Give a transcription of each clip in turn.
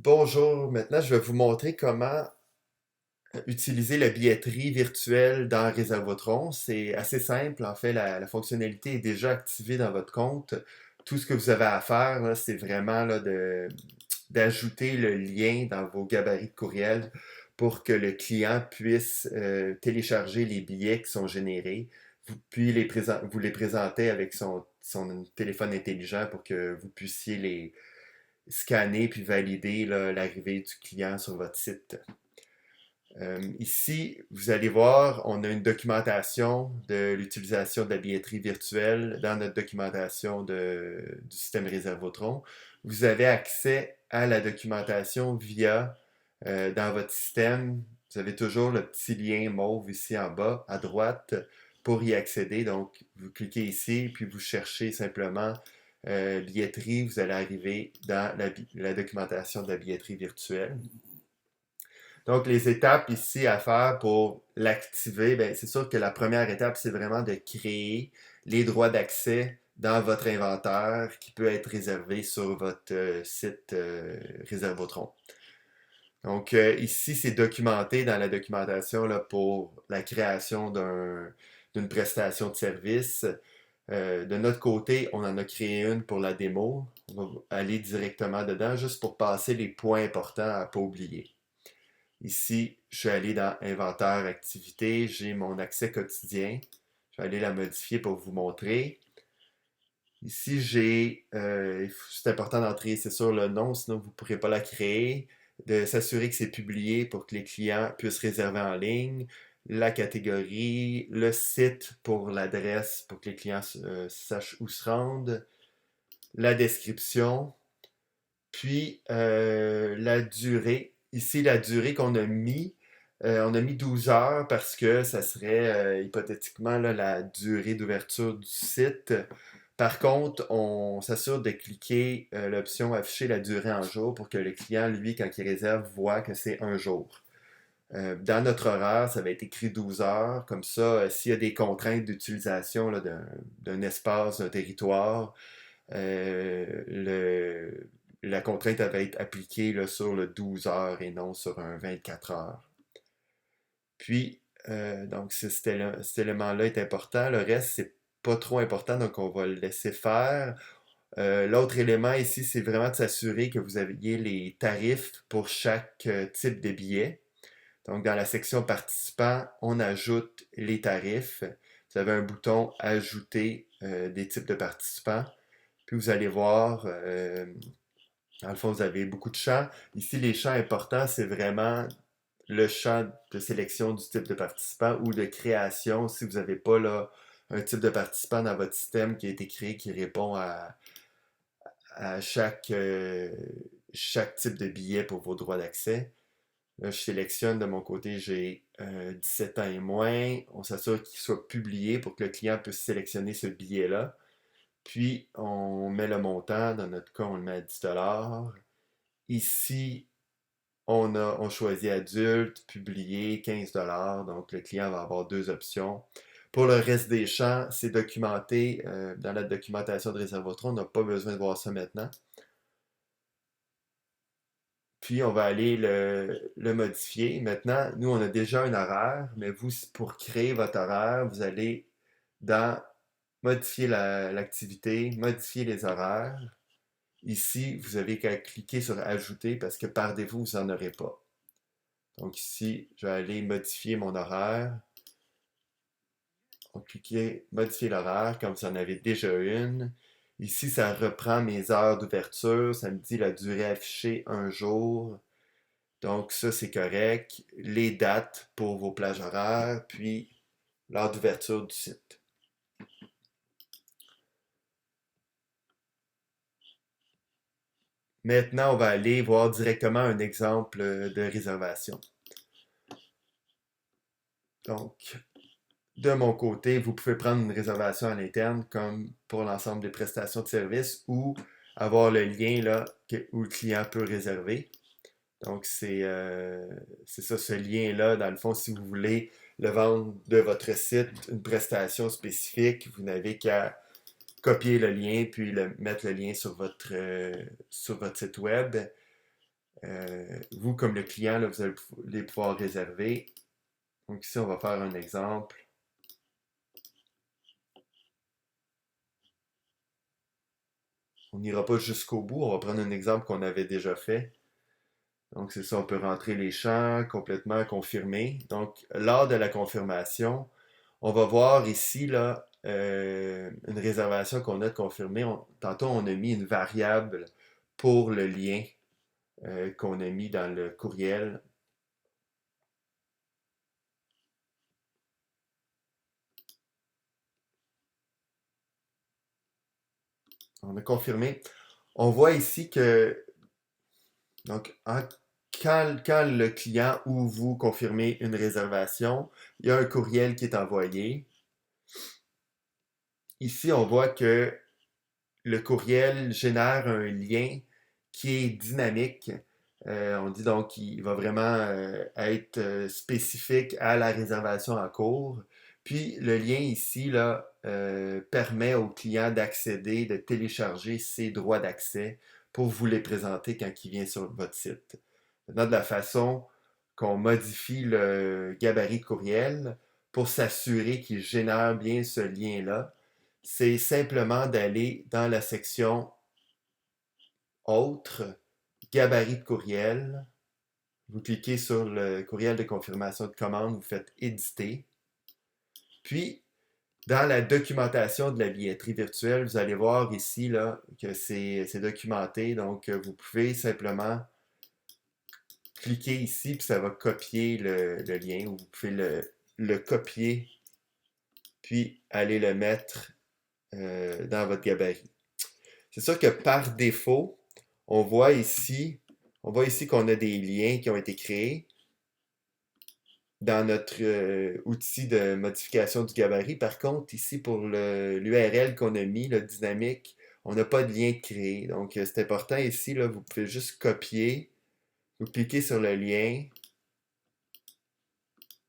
Bonjour, maintenant je vais vous montrer comment utiliser la billetterie virtuelle dans Réservotron. C'est assez simple, en fait, la fonctionnalité est déjà activée dans votre compte. Tout ce que vous avez à faire, là, c'est vraiment là, d'ajouter le lien dans vos gabarits de courriel pour que le client puisse télécharger les billets qui sont générés, puis vous les présenter avec son téléphone intelligent pour que vous puissiez les scanner puis valider là, l'arrivée du client sur votre site. Ici, vous allez voir, on a une documentation de l'utilisation de la billetterie virtuelle dans notre documentation du système Réservotron. Vous avez accès à la documentation via, dans votre système, vous avez toujours le petit lien mauve ici en bas, à droite, pour y accéder. Donc, vous cliquez ici, puis vous cherchez simplement billetterie, vous allez arriver dans la documentation de la billetterie virtuelle. Donc, les étapes ici à faire pour l'activer, ben, c'est sûr que la première étape, c'est vraiment de créer les droits d'accès dans votre inventaire qui peut être réservé sur votre site Réservotron. Donc, ici, c'est documenté dans la documentation là, pour la création d'une prestation de service. De notre côté, on en a créé une pour la démo. On va aller directement dedans juste pour passer les points importants à ne pas oublier. Ici, je suis allé dans Inventaire Activité, j'ai mon accès quotidien. Je vais aller la modifier pour vous montrer. Ici, c'est important d'entrer, c'est sûr, le nom, sinon vous ne pourrez pas la créer. De s'assurer que c'est publié pour que les clients puissent réserver en ligne. La catégorie, le site pour l'adresse, pour que les clients sachent où se rendre. La description, puis la durée. Ici, la durée qu'on a mis, on a mis 12 heures parce que ça serait hypothétiquement là, la durée d'ouverture du site. Par contre, on s'assure de cliquer l'option afficher la durée en jour pour que le client, lui, quand il réserve, voit que c'est un jour. Dans notre horaire, ça va être écrit 12 heures. Comme ça, s'il y a des contraintes d'utilisation d'un espace, d'un territoire, la contrainte elle va être appliquée là, sur le 12 heures et non sur un 24 heures. Puis, donc, cet élément-là est important. Le reste, c'est pas trop important, donc on va le laisser faire. L'autre élément ici, c'est vraiment de s'assurer que vous aviez les tarifs pour chaque type de billet. Donc, dans la section participants, on ajoute les tarifs. Vous avez un bouton Ajouter des types de participants. Puis vous allez voir, dans le fond, vous avez beaucoup de champs. Ici, les champs importants, c'est vraiment le champ de sélection du type de participant ou de création. Si vous n'avez pas là, un type de participant dans votre système qui a été créé qui répond à chaque type de billet pour vos droits d'accès. Là, je sélectionne de mon côté, j'ai 17 ans et moins. On s'assure qu'il soit publié pour que le client puisse sélectionner ce billet-là. Puis, on met le montant. Dans notre cas, on le met à 10 $. Ici, on choisit adulte, publié, 15 $. Donc, le client va avoir deux options. Pour le reste des champs, c'est documenté dans la documentation de Réservotron. On n'a pas besoin de voir ça maintenant. Puis, on va aller le modifier. Maintenant, nous, on a déjà un horaire, mais vous, pour créer votre horaire, vous allez dans modifier l'activité, modifier les horaires. Ici, vous avez qu'à cliquer sur Ajouter parce que par défaut, vous n'en aurez pas. Donc ici, je vais aller modifier mon horaire. On clique Modifier l'horaire comme vous en avez déjà une. Ici, ça reprend mes heures d'ouverture. Ça me dit la durée affichée un jour. Donc ça, c'est correct. Les dates pour vos plages horaires, puis l'heure d'ouverture du site. Maintenant, on va aller voir directement un exemple de réservation. Donc, de mon côté, vous pouvez prendre une réservation à l'interne comme pour l'ensemble des prestations de services ou avoir le lien là, où le client peut réserver. Donc, c'est ça, ce lien-là, dans le fond, si vous voulez le vendre de votre site, une prestation spécifique, vous n'avez qu'à copier le lien puis mettre le lien sur votre site web. Vous, comme le client, là, vous allez pouvoir réserver. Donc ici, on va faire un exemple. On n'ira pas jusqu'au bout, on va prendre un exemple qu'on avait déjà fait. Donc c'est ça, on peut rentrer les champs complètement confirmés. Donc lors de la confirmation, on va voir ici là, une réservation qu'on a de confirmer. Tantôt, on a mis une variable pour le lien qu'on a mis dans le courriel. On a confirmé. On voit ici que donc, quand le client ou vous confirmez une réservation, il y a un courriel qui est envoyé. Ici, on voit que le courriel génère un lien qui est dynamique. On dit donc qu'il va vraiment être spécifique à la réservation en cours. Puis le lien ici là, permet au client d'accéder, de télécharger ses droits d'accès pour vous les présenter quand il vient sur votre site. Maintenant, de la façon qu'on modifie le gabarit courriel pour s'assurer qu'il génère bien ce lien-là, c'est simplement d'aller dans la section Autres, gabarit de courriel. Vous cliquez sur le courriel de confirmation de commande, vous faites Éditer. Puis, dans la documentation de la billetterie virtuelle, vous allez voir ici là, que c'est documenté. Donc, vous pouvez simplement cliquer ici, puis ça va copier le lien, ou vous pouvez le copier, puis aller le mettre dans votre gabarit. C'est sûr que par défaut, on voit ici, on voit ici qu'on a des liens qui ont été créés dans notre outil de modification du gabarit. Par contre, ici, pour l'URL qu'on a mis, le dynamique, on n'a pas de lien créé. Donc, c'est important ici, là, vous pouvez juste copier, vous cliquez sur le lien,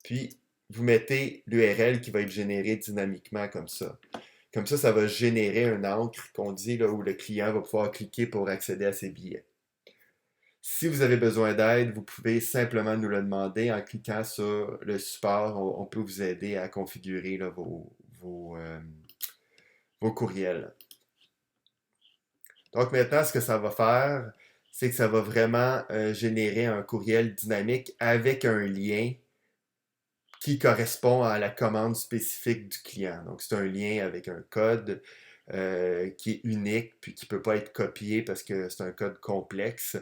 puis vous mettez l'URL qui va être générée dynamiquement comme ça. Comme ça va générer un encre qu'on dit là, où le client va pouvoir cliquer pour accéder à ses billets. Si vous avez besoin d'aide, vous pouvez simplement nous le demander en cliquant sur le support. On peut vous aider à configurer là, vos courriels. Donc maintenant, ce que ça va faire, c'est que ça va vraiment générer un courriel dynamique avec un lien qui correspond à la commande spécifique du client. Donc c'est un lien avec un code qui est unique, puis qui ne peut pas être copié parce que c'est un code complexe.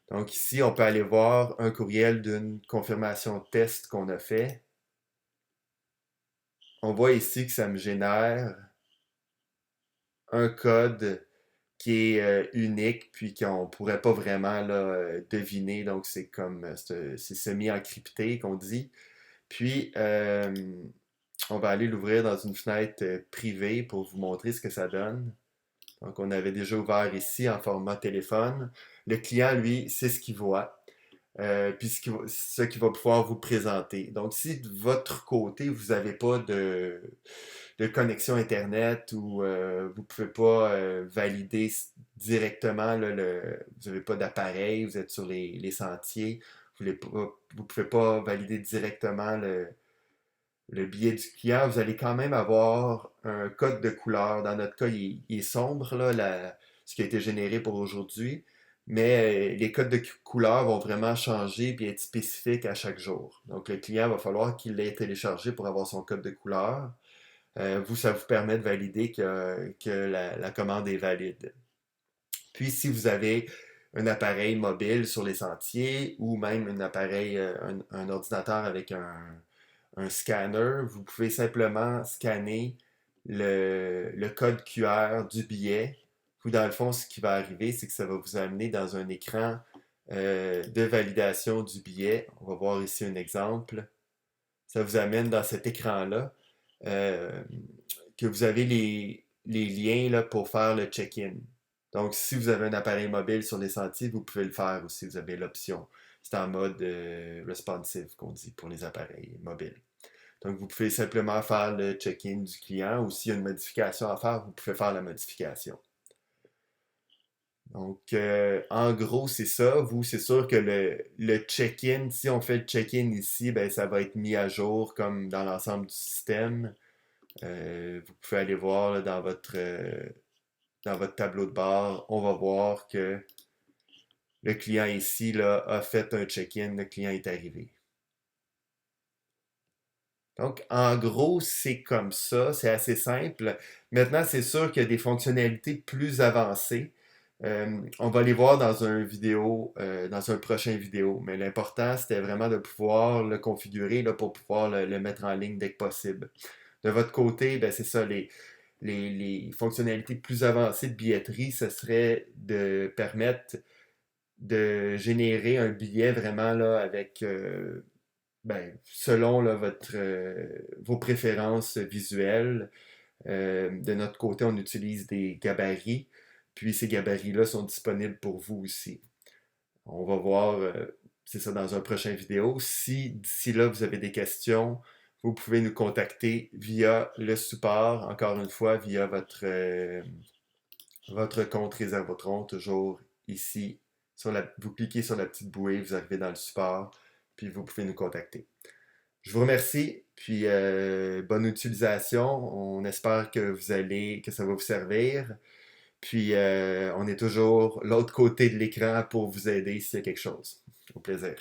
Donc ici, on peut aller voir un courriel d'une confirmation test qu'on a fait. On voit ici que ça me génère un code qui est unique, puis qu'on ne pourrait pas vraiment là, deviner. Donc c'est comme c'est semi-encrypté qu'on dit. Puis on va aller l'ouvrir dans une fenêtre privée pour vous montrer ce que ça donne. Donc on avait déjà ouvert ici en format téléphone. Le client, lui, c'est ce qu'il voit. Puis ce qui va pouvoir vous présenter. Donc, si de votre côté, vous n'avez pas de connexion Internet ou vous ne pouvez pas valider directement, là, vous n'avez pas d'appareil, vous êtes sur les sentiers, vous ne pouvez pas valider directement le billet du client, vous allez quand même avoir un code de couleur. Dans notre cas, il est sombre, là, ce qui a été généré pour aujourd'hui. Mais les codes de couleur vont vraiment changer et être spécifiques à chaque jour. Donc, le client va falloir qu'il l'ait téléchargé pour avoir son code de couleur. Vous, ça vous permet de valider que la commande est valide. Puis, si vous avez un appareil mobile sur les sentiers ou même un appareil, un ordinateur avec un scanner, vous pouvez simplement scanner le code QR du billet. Puis dans le fond, ce qui va arriver, c'est que ça va vous amener dans un écran de validation du billet. On va voir ici un exemple. Ça vous amène dans cet écran-là euh, que vous avez les liens là, pour faire le check-in. Donc, si vous avez un appareil mobile sur les sentiers, vous pouvez le faire aussi. Vous avez l'option. C'est en mode responsive qu'on dit pour les appareils mobiles. Donc, vous pouvez simplement faire le check-in du client ou s'il y a une modification à faire, vous pouvez faire la modification. Donc, en gros, c'est ça. Vous, c'est sûr que le check-in, si on fait le check-in ici, ben, ça va être mis à jour comme dans l'ensemble du système. Vous pouvez aller voir là, dans votre tableau de bord, on va voir que le client ici là, a fait un check-in, le client est arrivé. Donc, en gros, c'est comme ça, c'est assez simple. Maintenant, c'est sûr qu'il y a des fonctionnalités plus avancées. On va les voir dans dans un prochain vidéo. Mais l'important, c'était vraiment de pouvoir le configurer là, pour pouvoir le mettre en ligne dès que possible. De votre côté, ben, c'est ça, les fonctionnalités plus avancées de billetterie, ce serait de permettre de générer un billet vraiment là, avec ben, selon là, vos préférences visuelles. De notre côté, on utilise des gabarits, puis ces gabarits-là sont disponibles pour vous aussi. On va voir, c'est ça, dans un prochain vidéo. Si d'ici là, vous avez des questions, vous pouvez nous contacter via le support, encore une fois, via votre compte Réservotron, toujours ici. Vous cliquez sur la petite bouée, vous arrivez dans le support, puis vous pouvez nous contacter. Je vous remercie, puis bonne utilisation. On espère que ça va vous servir. Puis on est toujours l'autre côté de l'écran pour vous aider s'il y a quelque chose. Au plaisir.